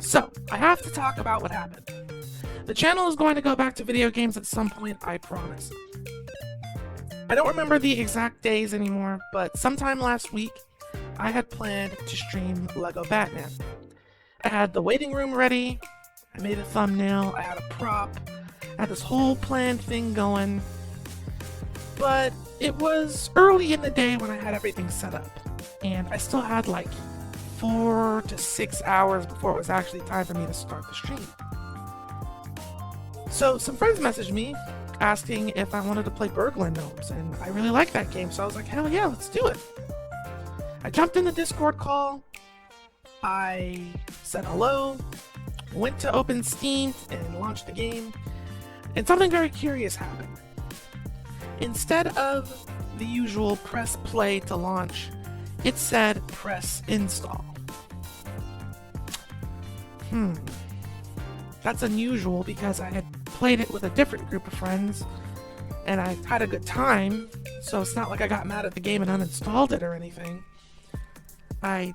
So, I have to talk about what happened. The channel is going to go back to video games at some point, I promise. I don't remember the exact days anymore, but sometime last week, I had planned to stream Lego Batman. I had the waiting room ready, I made a thumbnail, I had a prop, I had this whole planned thing going, but it was early in the day when I had everything set up, and I still had like 4 to 6 hours before it was actually time for me to start the stream. So some friends messaged me asking if I wanted to play Burglar Gnomes, and I really like that game, so I was like, hell yeah, let's do it. I jumped in the Discord call, I said hello, went to open Steam and launched the game, and something very curious happened. Instead of the usual press play to launch, it said press install. That's unusual because I had played it with a different group of friends and I had a good time, so it's not like I got mad at the game and uninstalled it or anything. I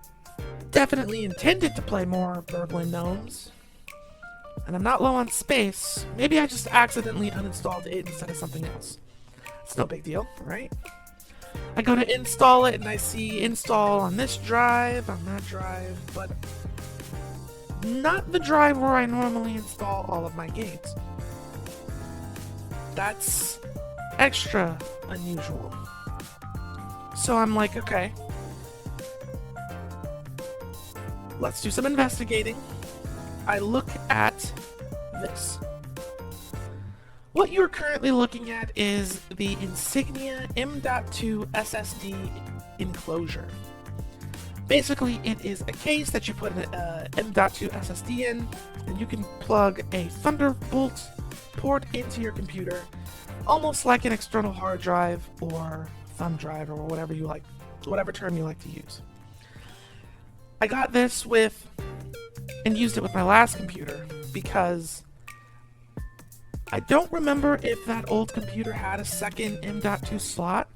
definitely intended to play more Burglar Gnomes, and I'm not low on space. Maybe I just accidentally uninstalled it instead of something else. It's no big deal, right? I go to install it and I see install on this drive, on that drive, but not the drive where I normally install all of my games. That's extra unusual. So I'm like, okay, let's do some investigating. I look at this. What you're currently looking at is the Insignia M.2 SSD enclosure. Basically, it is a case that you put an M.2 SSD in, and you can plug a Thunderbolt port into your computer, almost like an external hard drive or thumb drive or whatever you like, whatever term you like to use. I got this with and used it with my last computer because I don't remember if that old computer had a second M.2 slot,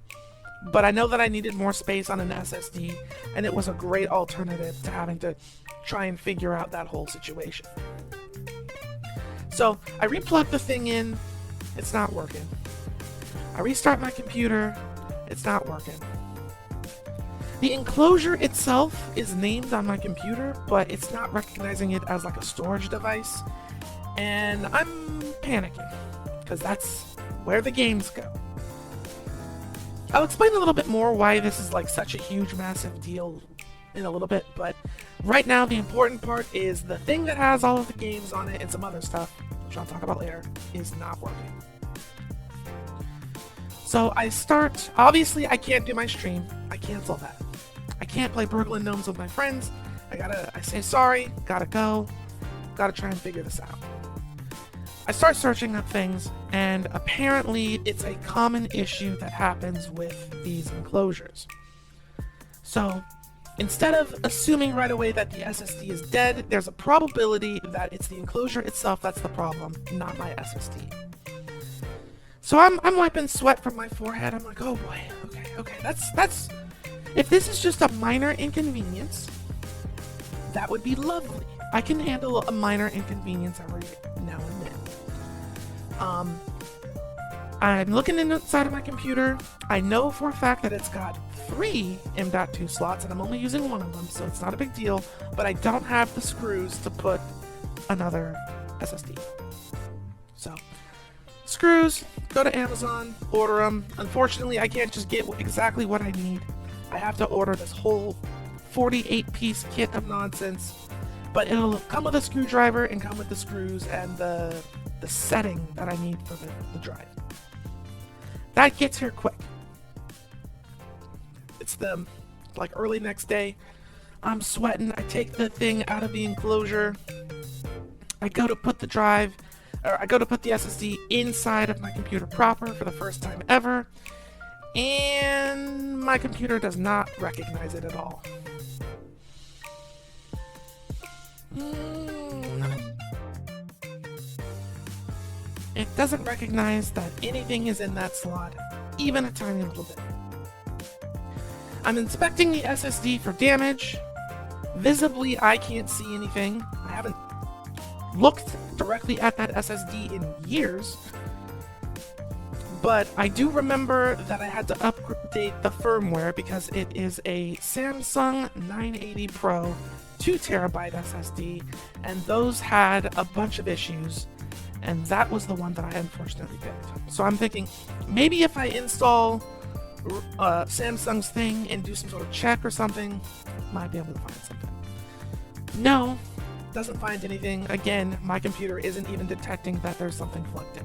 but I know that I needed more space on an SSD, and it was a great alternative to having to try and figure out that whole situation. So I replugged the thing in, it's not working. I restart my computer, it's not working. The enclosure itself is named on my computer, but it's not recognizing it as like a storage device, and I'm panicking, because that's where the games go. I'll explain a little bit more why this is like such a huge, massive deal in a little bit, but right now the important part is the thing that has all of the games on it and some other stuff, which I'll talk about later, is not working. So I start, obviously I can't do my stream, I cancel that. I can't play Burglar Gnomes with my friends, I say sorry, gotta go, gotta try and figure this out. I start searching up things, and apparently it's a common issue that happens with these enclosures. So, instead of assuming right away that the SSD is dead, there's a probability that it's the enclosure itself that's the problem, not my SSD. So I'm wiping sweat from my forehead. I'm like, oh boy, okay, that's if this is just a minor inconvenience, that would be lovely. I can handle a minor inconvenience every now and then. I'm looking inside of my computer. I know for a fact that it's got 3 M.2 slots, and I'm only using one of them, so it's not a big deal, but I don't have the screws to put another SSD. So, screws, go to Amazon, order them. Unfortunately, I can't just get exactly what I need. I have to order this whole 48-piece kit of nonsense, but it'll come with a screwdriver and come with the screws and the setting that I need for the drive. That gets here quick. It's the like early next day. I'm sweating. I take the thing out of the enclosure. I go to put the SSD inside of my computer proper for the first time ever, and my computer does not recognize it at all. It doesn't recognize that anything is in that slot, even a tiny little bit. I'm inspecting the SSD for damage. Visibly, I can't see anything. I haven't looked directly at that SSD in years, but I do remember that I had to update the firmware because it is a Samsung 980 Pro 2TB SSD, and those had a bunch of issues, and that was the one that I unfortunately picked. So I'm thinking, maybe if I install Samsung's thing and do some sort of check or something, might be able to find something. No, doesn't find anything. Again, my computer isn't even detecting that there's something plugged in.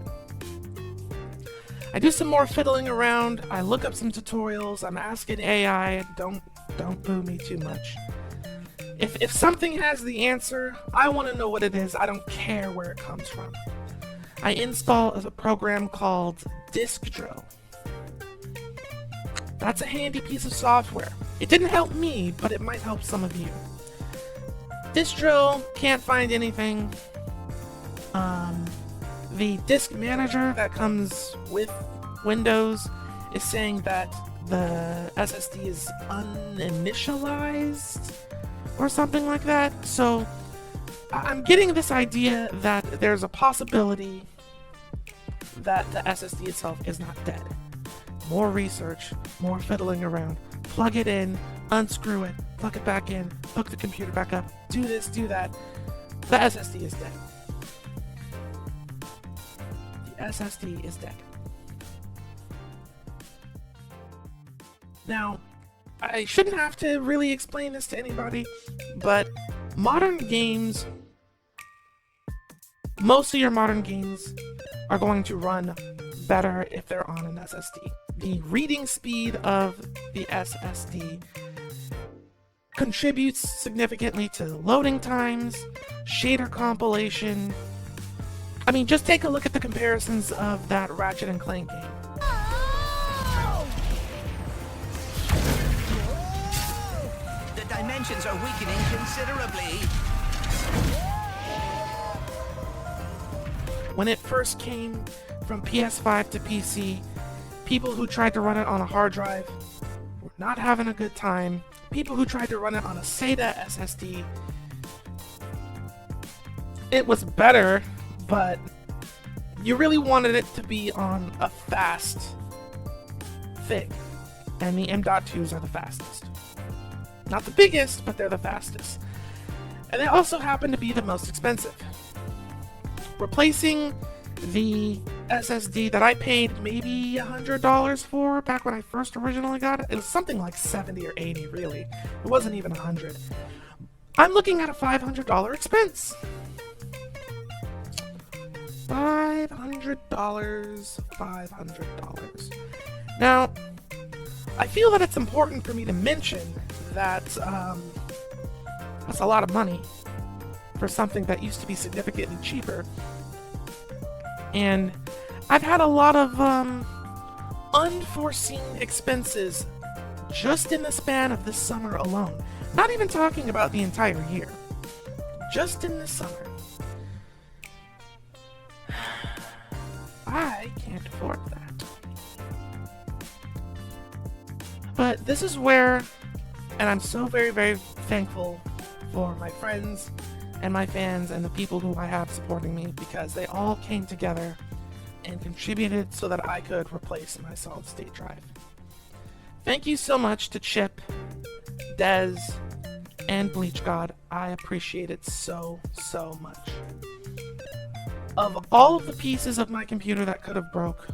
I do some more fiddling around, I look up some tutorials, I'm asking AI, don't boo me too much. If something has the answer, I want to know what it is, I don't care where it comes from. I install a program called Disk Drill. That's a handy piece of software. It didn't help me, but it might help some of you. Disk Drill can't find anything. The disk manager that comes with Windows is saying that the SSD is uninitialized or something like that. So I'm getting this idea that there's a possibility that the SSD itself is not dead. More research, more fiddling around, plug it in, unscrew it, plug it back in, hook the computer back up, do this, do that. The SSD is dead. The SSD is dead. Now, I shouldn't have to really explain this to anybody, but modern games, most of your modern games are going to run better if they're on an SSD. The reading speed of the SSD contributes significantly to loading times, shader compilation. I mean, just take a look at the comparisons of that Ratchet and Clank game. The dimensions are weakening considerably. When it first came from PS5 to PC, people who tried to run it on a hard drive were not having a good time. People who tried to run it on a SATA SSD, it was better, but you really wanted it to be on a fast thing, and the M.2s are the fastest. Not the biggest, but they're the fastest. And they also happen to be the most expensive. Replacing the SSD that I paid maybe $100 for back when I first originally got it, it was something like 70 or 80 really. It wasn't even 100. I'm looking at a $500 expense. $500. Now, I feel that it's important for me to mention that that's a lot of money for something that used to be significantly cheaper. And I've had a lot of unforeseen expenses just in the span of this summer alone. Not even talking about the entire year. Just in the summer. I can't afford that. But this is where, and I'm so very, very thankful for my friends and my fans and the people who I have supporting me, because they all came together and contributed so that I could replace my solid state drive. Thank you so much to Chip, Dez, and Bleach God. I appreciate it so, so much. Of all of the pieces of my computer that could have broke,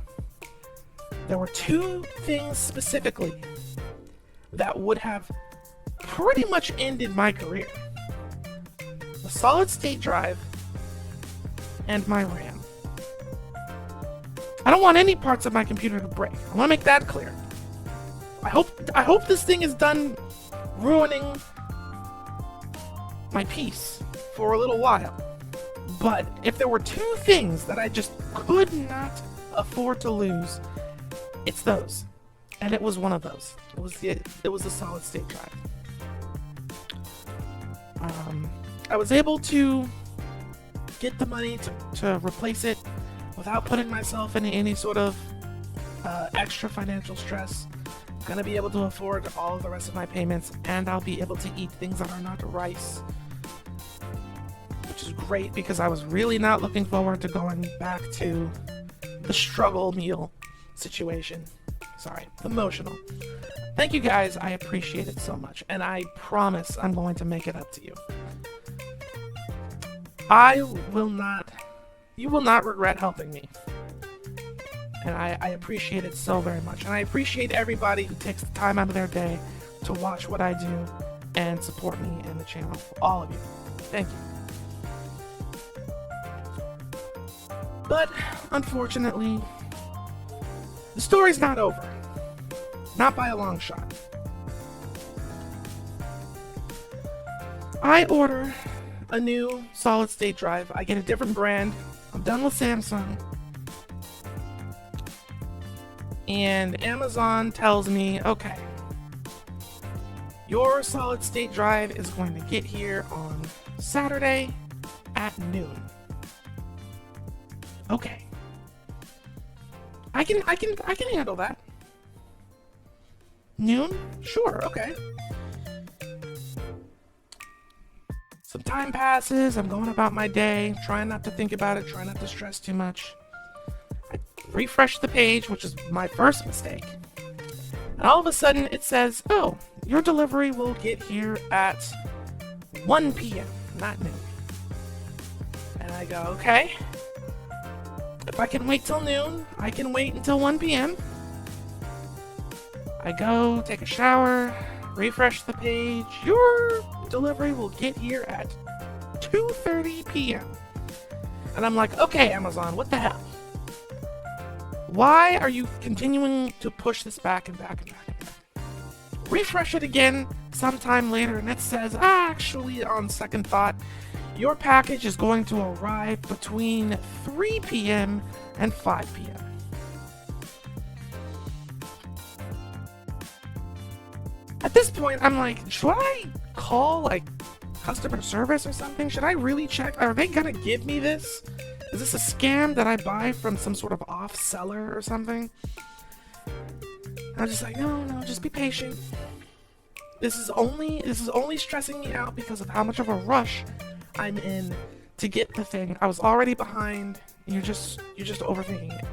there were two things specifically that would have pretty much ended my career. The solid state drive and my RAM. I don't want any parts of my computer to break. I want to make that clear. I hope this thing is done ruining my peace for a little while. But if there were two things that I just could not afford to lose, it's those. And it was one of those. It was the solid state drive. I was able to get the money to replace it without putting myself in any sort of extra financial stress. I'm gonna be able to afford all of the rest of my payments, and I'll be able to eat things that are not rice. which is great because I was really not looking forward to going back to the struggle meal situation. Sorry, emotional. Thank you guys, I appreciate it so much, and I promise I'm going to make it up to you. You will not regret helping me. And I appreciate it so very much. And I appreciate everybody who takes the time out of their day to watch what I do and support me and the channel. All of you. Thank you. But, unfortunately, the story's not over. Not by a long shot. I order a new solid state drive. I get a different brand. I'm done with Samsung. And Amazon tells me, okay, your solid state drive is going to get here on Saturday at noon. Okay. I can handle that. Noon? Sure, okay. Some time passes, I'm going about my day, trying not to think about it, trying not to stress too much. I refresh the page, which is my first mistake. And all of a sudden it says, oh, your delivery will get here at 1 p.m., not noon. And I go, okay. If I can wait till noon, I can wait until 1 p.m. I go, take a shower, refresh the page. Your delivery will get here at 2:30 p.m. And I'm like, okay, Amazon, what the hell? Why are you continuing to push this back and back and back and back? Refresh it again sometime later, and it says, actually, on second thought, your package is going to arrive between 3 p.m. and 5 p.m. At this point, I'm like, should I call, like, customer service or something? Should I really check? Are they gonna give me this? Is this a scam that I buy from some sort of off seller or something? I'm just like, no, just be patient. This is only stressing me out because of how much of a rush I'm in to get the thing. I was already behind. You're just overthinking it.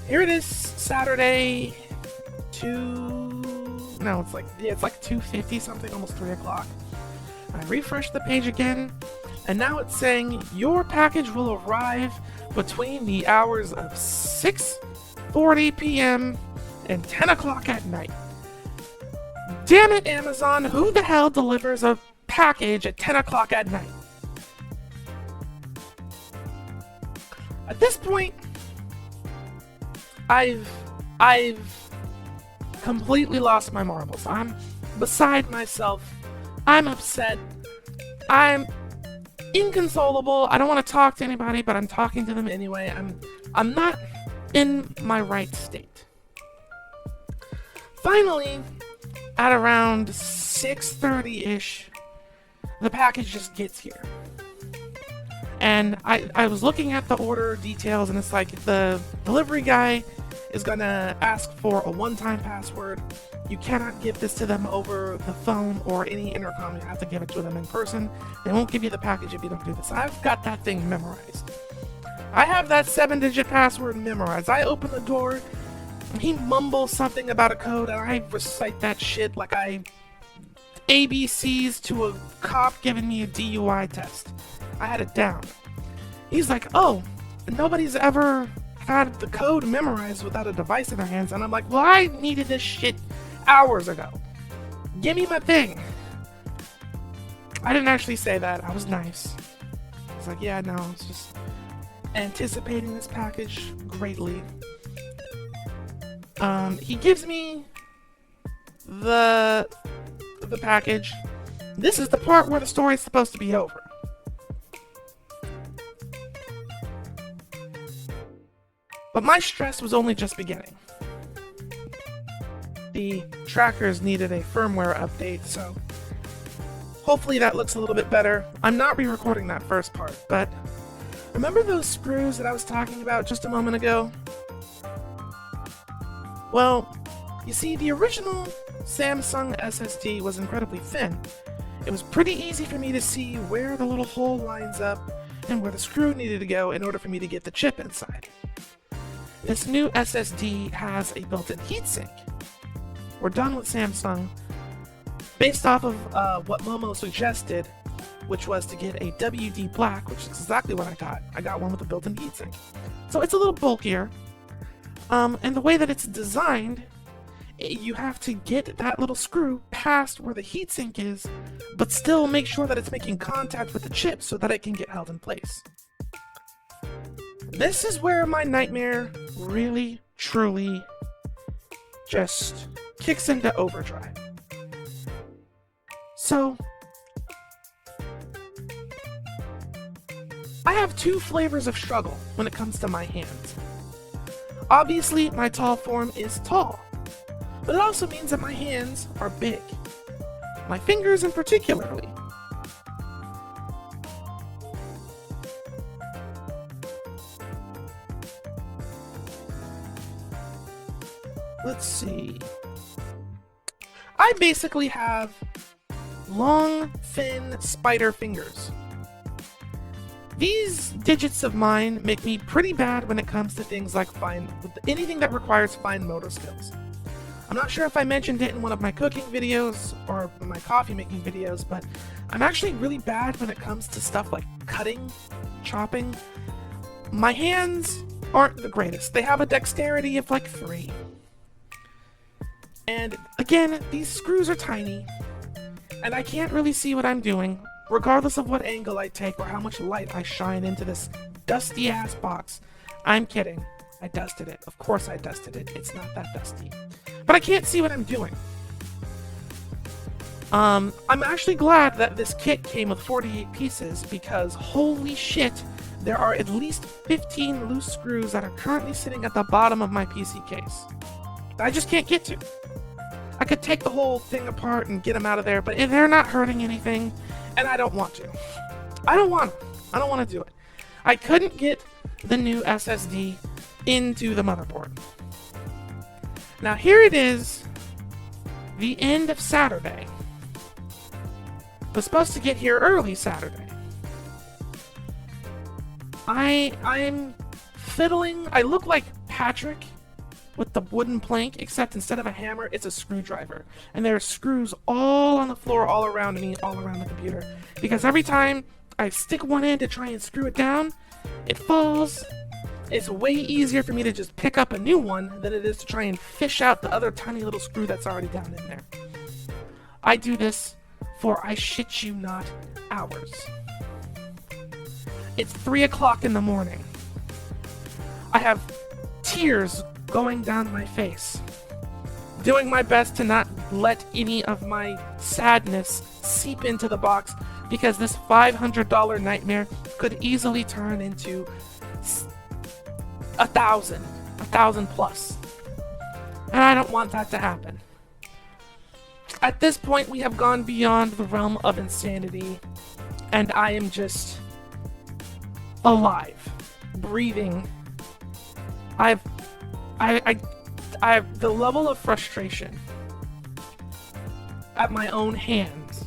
Here it is, Saturday. It's like 2:50 something, almost 3 o'clock. I refresh the page again, and now it's saying your package will arrive between the hours of 6:40 p.m. and 10 o'clock at night. Damn it, Amazon, who the hell delivers a package at 10 o'clock at night? At this point, I've completely lost my marbles. I'm beside myself. I'm upset. I'm inconsolable. I don't want to talk to anybody, but I'm talking to them anyway. I'm not in my right state. Finally, at around 6:30-ish, the package just gets here. And I was looking at the order details, and it's like the delivery guy is gonna ask for a one-time password. You cannot give this to them over the phone or any intercom. You have to give it to them in person. They won't give you the package if you don't do this. I've got that thing memorized. I have that 7-digit password memorized. I open the door, and he mumbles something about a code, and I recite that shit like I ABCs to a cop giving me a DUI test. I had it down. He's like, oh, nobody's ever had the code memorized without a device in their hands. And I'm like, well, I needed this shit hours ago. Give me my thing. I didn't actually say that. I was nice. I was like, yeah, no, it's just anticipating this package greatly. He gives me the package. This is the part where the story's supposed to be over. But my stress was only just beginning. The trackers needed a firmware update, so hopefully that looks a little bit better. I'm not re-recording that first part, but remember those screws that I was talking about just a moment ago? Well, you see, the original Samsung SSD was incredibly thin, it was pretty easy for me to see where the little hole lines up and where the screw needed to go in order for me to get the chip inside. This new SSD has a built-in heatsink. We're done with Samsung. Based off of what Momo suggested, which was to get a WD Black, which is exactly what I got. I got one with a built-in heatsink. So it's a little bulkier. And the way that it's designed, you have to get that little screw past where the heatsink is, but still make sure that it's making contact with the chip so that it can get held in place. This is where my nightmare really, truly just kicks into overdrive. So, I have two flavors of struggle when it comes to my hands. Obviously, my tall form is tall, but it also means that my hands are big. My fingers in particularly. Let's see. I basically have long, thin spider fingers. These digits of mine make me pretty bad when it comes to things like anything that requires fine motor skills. I'm not sure if I mentioned it in one of my cooking videos or my coffee making videos, but I'm actually really bad when it comes to stuff like cutting, chopping. My hands aren't the greatest. They have a dexterity of like 3. And again, these screws are tiny, and I can't really see what I'm doing, regardless of what angle I take or how much light I shine into this dusty ass box. I'm kidding. I dusted it. Of course I dusted it. It's not that dusty. But I can't see what I'm doing. I'm actually glad that this kit came with 48 pieces because holy shit, there are at least 15 loose screws that are currently sitting at the bottom of my PC case that I just can't get to. I could take the whole thing apart and get them out of there, but they're not hurting anything, and I don't want to. I don't want to do it. I couldn't get the new SSD into the motherboard. Now here it is, the end of Saturday. I was supposed to get here early Saturday. I'm fiddling. I look like Patrick with the wooden plank, except instead of a hammer, it's a screwdriver. And there are screws all on the floor, all around me, all around the computer. Because every time I stick one in to try and screw it down, it falls. It's way easier for me to just pick up a new one than it is to try and fish out the other tiny little screw that's already down in there. I do this for, I shit you not, hours. It's 3 o'clock in the morning. I have tears going down my face, doing my best to not let any of my sadness seep into the box because this $500 nightmare could easily turn into 1,000 plus. And I don't want that to happen. At this point, we have gone beyond the realm of insanity, and I am just alive, breathing. The level of frustration at my own hands.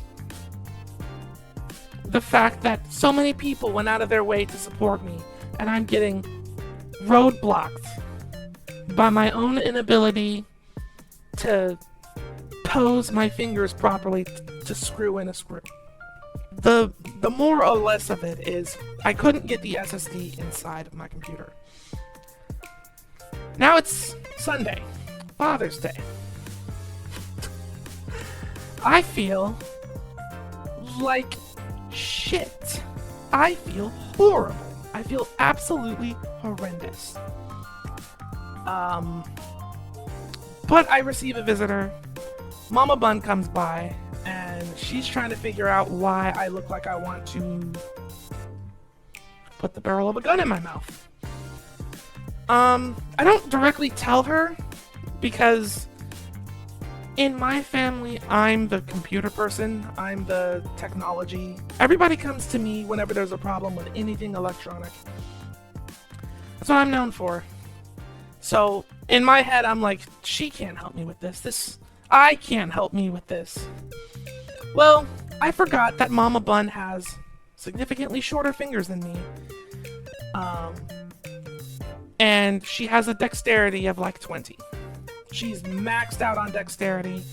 The fact that so many people went out of their way to support me, and I'm getting roadblocked by my own inability to pose my fingers properly to screw in a screw. The more or less of it is I couldn't get the SSD inside of my computer. Now it's Sunday, Father's Day. I feel like shit. I feel horrible. I feel absolutely horrendous. But I receive a visitor. Mama Bun comes by, and she's trying to figure out why I look like I want to put the barrel of a gun in my mouth. I don't directly tell her, because in my family, I'm the computer person, I'm the technology. Everybody comes to me whenever there's a problem with anything electronic. That's what I'm known for. So, in my head, I'm like, she can't help me with this. I can't help me with this. Well, I forgot that Mama Bun has significantly shorter fingers than me. And she has a dexterity of like 20. She's maxed out on dexterity.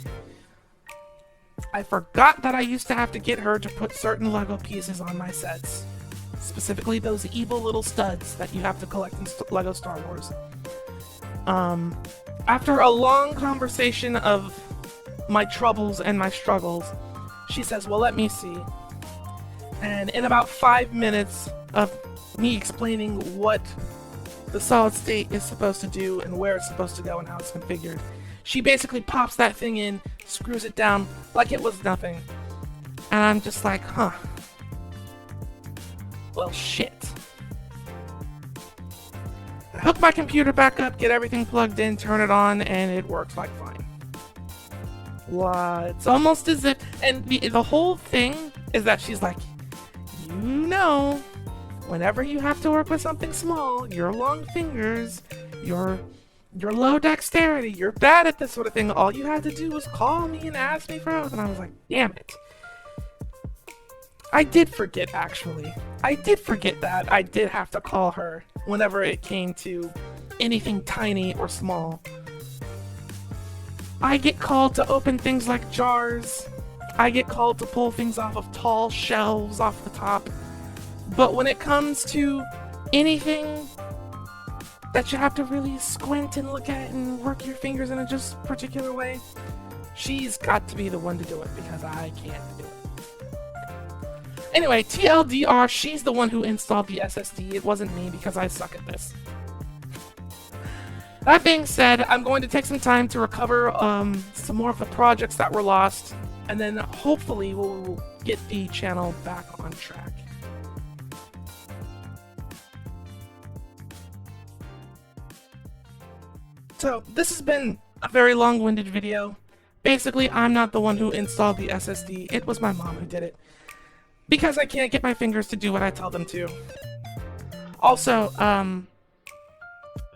I forgot that I used to have to get her to put certain Lego pieces on my sets. Specifically those evil little studs that you have to collect in Lego Star Wars. After a long conversation of my troubles and my struggles, she says, well, let me see. And in about 5 minutes of me explaining what the solid state is supposed to do and where it's supposed to go and how it's configured, she basically pops that thing in, screws it down like it was nothing. And I'm just like, huh. Well, shit. I hook my computer back up, get everything plugged in, turn it on, and it works like fine. It's almost as if, and the whole thing is that she's like, you know, whenever you have to work with something small, your long fingers, your low dexterity, you're bad at this sort of thing. All you had to do was call me and ask me for help. And I was like, damn it. I did forget, actually. I did forget that I did have to call her whenever it came to anything tiny or small. I get called to open things like jars. I get called to pull things off of tall shelves off the top. But when it comes to anything that you have to really squint and look at and work your fingers in a just particular way, she's got to be the one to do it because I can't do it. Anyway, TLDR, she's the one who installed the SSD. It wasn't me because I suck at this. That being said, I'm going to take some time to recover some more of the projects that were lost, and then hopefully we'll get the channel back on track. So, this has been a very long-winded video. Basically, I'm not the one who installed the SSD. It was my mom who did it. Because I can't get my fingers to do what I tell them to. Also,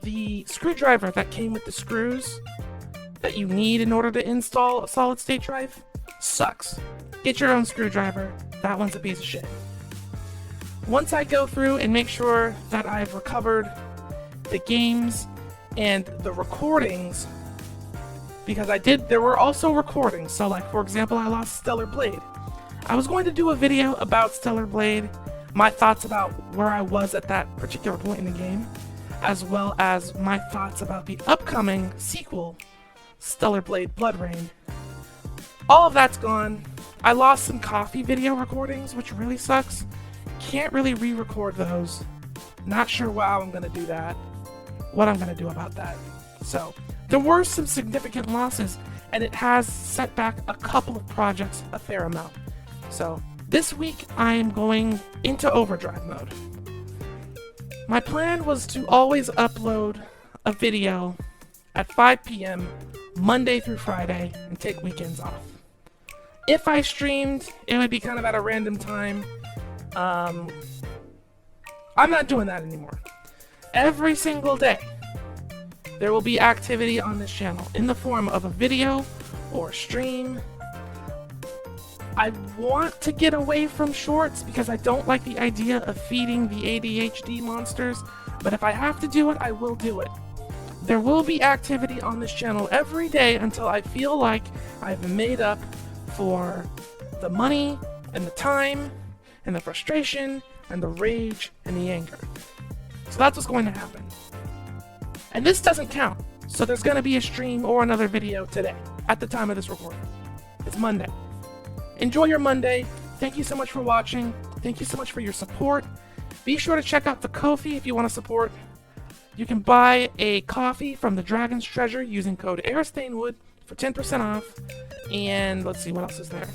the screwdriver that came with the screws that you need in order to install a solid-state drive sucks. Get your own screwdriver. That one's a piece of shit. Once I go through and make sure that I've recovered the games and the recordings, because there were also recordings. So, like, for example, I lost Stellar Blade. I was going to do a video about Stellar Blade, my thoughts about where I was at that particular point in the game, as well as my thoughts about the upcoming sequel, Stellar Blade Blood Rain. All of that's gone. I lost some coffee video recordings, which really sucks. Can't really re-record those. Not sure how I'm going to do that. What I'm going to do about that. So, there were some significant losses, and it has set back a couple of projects a fair amount. So, this week I am going into overdrive mode. My plan was to always upload a video at 5 p.m. Monday through Friday and take weekends off. If I streamed, it would be kind of at a random time. I'm not doing that anymore. Every single day, there will be activity on this channel in the form of a video or a stream. I want to get away from shorts because I don't like the idea of feeding the ADHD monsters, but if I have to do it, I will do it. There will be activity on this channel every day until I feel like I've made up for the money and the time and the frustration and the rage and the anger. So that's what's going to happen. And this doesn't count, so there's going to be a stream or another video today at the time of this recording. It's Monday. Enjoy your Monday. Thank you so much for watching. Thank you so much for your support. Be sure to check out the Ko-fi if you want to support. You can buy a coffee from the Dragon's Treasure using code Eris Thanewood for 10% off. And let's see, what else is there?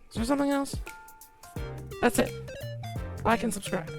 Is there something else? That's it. Like and subscribe.